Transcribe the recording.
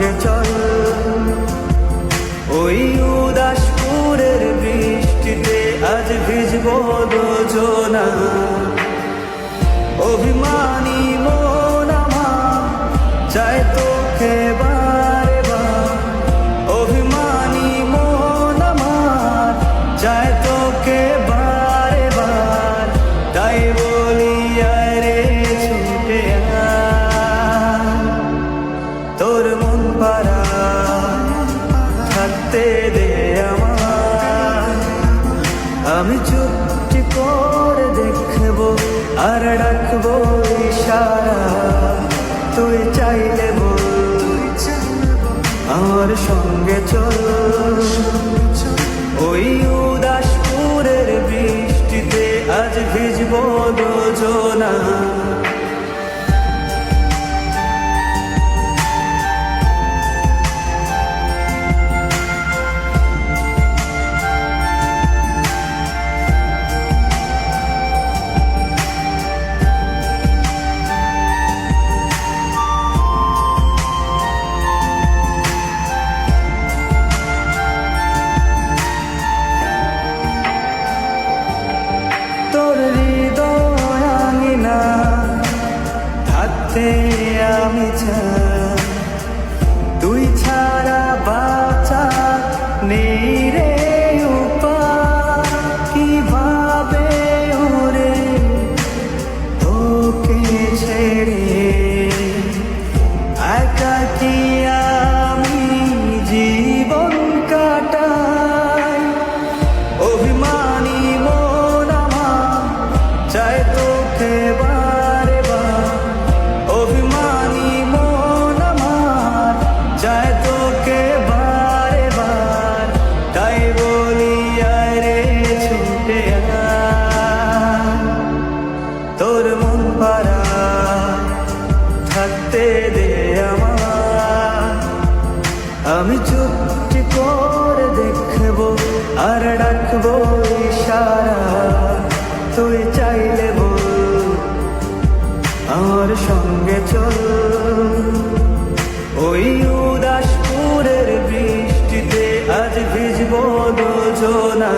সঙ্গে চল, ওই উদাসপুরের বৃষ্টিতে আজ ভিজবো দুজনা। অভিমানী মন আমার চায় তোকে বারে বার, অভিমানী মন আমার চায় তোকে বারে বার। তাই বলি আরে ছুটে আয়, তোর মন পারা থাকতে দে আমার। আমি চুপটি করে দেখবো আর ডাকবো ইশারা, তুই চাইলে বল আমার সঙ্গে চল, ওই উদাসপুরের বৃষ্টিতে আজ ভিজবো দুজনা। তোর হৃদয় আঙিনা থাকতে আমি চাই, তুই ছাড়া বাঁচা নেই রে উপায়। কিভাবে ওরে তোকে ছেড়ে একাকী আমি জীবন কাটাই। অভিমানী মন আমার চায় তোকে বারে বার, অভিমানী মন আমার চায় তোকে বারে বার। তাই বলি আরে ছুটে আয়, তোর মন পারা থাকতে দে আমার। আমি চুপটি করে দেখবো আর ডাকবো ইশারা, তুই চাইলে বল আমার সঙ্গে চল, ওই উদাসপুরের বৃষ্টিতে আজ ভিজবো দুজনা।